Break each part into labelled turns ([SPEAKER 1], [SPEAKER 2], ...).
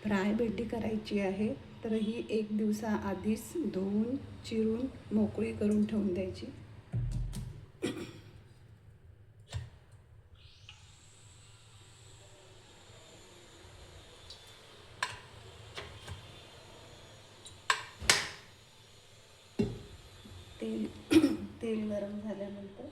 [SPEAKER 1] Fry भेंडी करायची आहे, तर ही एक दिवसाआधीच धुवून चिरून मोकळी करून ठेवून द्यायची. तेल गरम झाल्यानंतर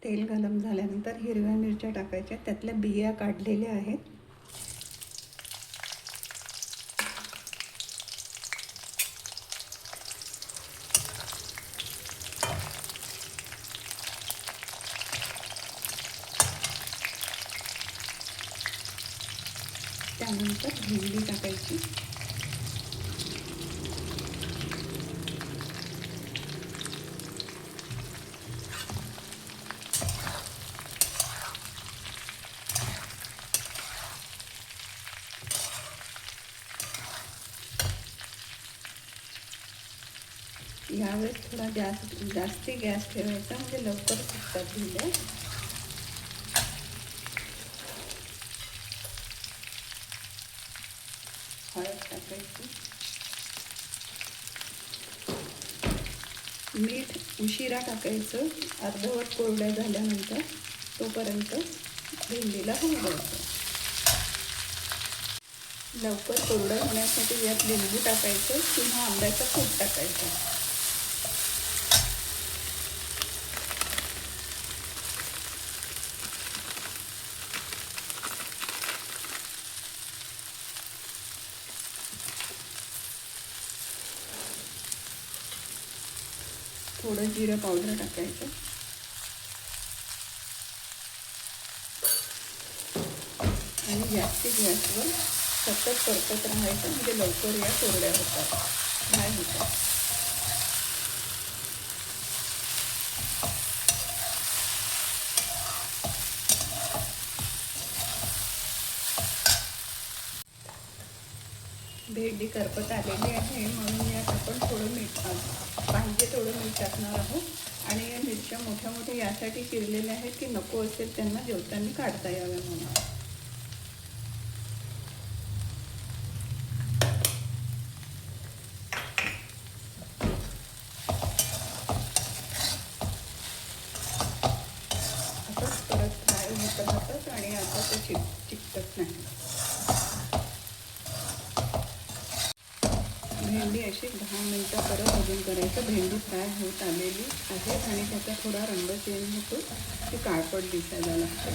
[SPEAKER 1] तेल गरम झाल्यानंतर हिरव्या मिरच्या टाकायच्या, त्यातल्या बिया काढलेल्या आहेत. त्यानंतर भेंडी टाकायची. यावेळेस थोडा जास्ती गॅस ठेवायचा, म्हणजे लवकर शिजतात भेंड्या. हळद टाकायची. मीठ उशिरा टाकायचं, अर्धवट कोरड्या झाल्यानंतर तोपर्यंत भेंडीला होऊ द्यायचं. लवकर कोरडं होण्यासाठी यात लिंबू टाकायचं किंवा आंब्याचा कूट टाकायचा. थोडं जिरं पावडर टाकायचं आणि जास्तीत गॅसवर सतत परतत राहायचं, म्हणजे लवकर या कोरड्या होतात, फ्राय होतात. भेंडी करपत आलेली आहे, म्हणून यात आपण थोडं मीठ पाहिजे थोडं मीठ टाकणार आहोत. आणि या मिरच्या मोठ्या मोठ्या यासाठी चिरलेल्या आहेत की नको असेल त्यांना जेवताना काढता याव्या म्हणून. असंच परत फ्राय होत राहतात आणि आता ते चिकटत नाही. भेंडी अशी 10 मिनटं परत अजून करायचं. भेंडी फ्राय होत आलेली आहे आणि त्याचा थोडा रंग चेंज होतो, ती काळपट दिसायला लागते.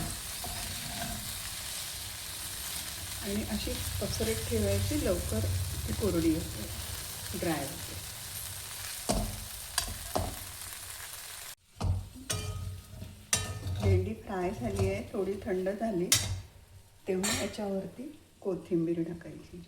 [SPEAKER 1] आणि अशी पसरट ठेवायची, लवकर ती कोरडी होते, ड्राय होते. भेंडी फ्राय झाली आहे, थोडी थंड झाली तेव्हा याच्यावरती कोथिंबीर टाकायची.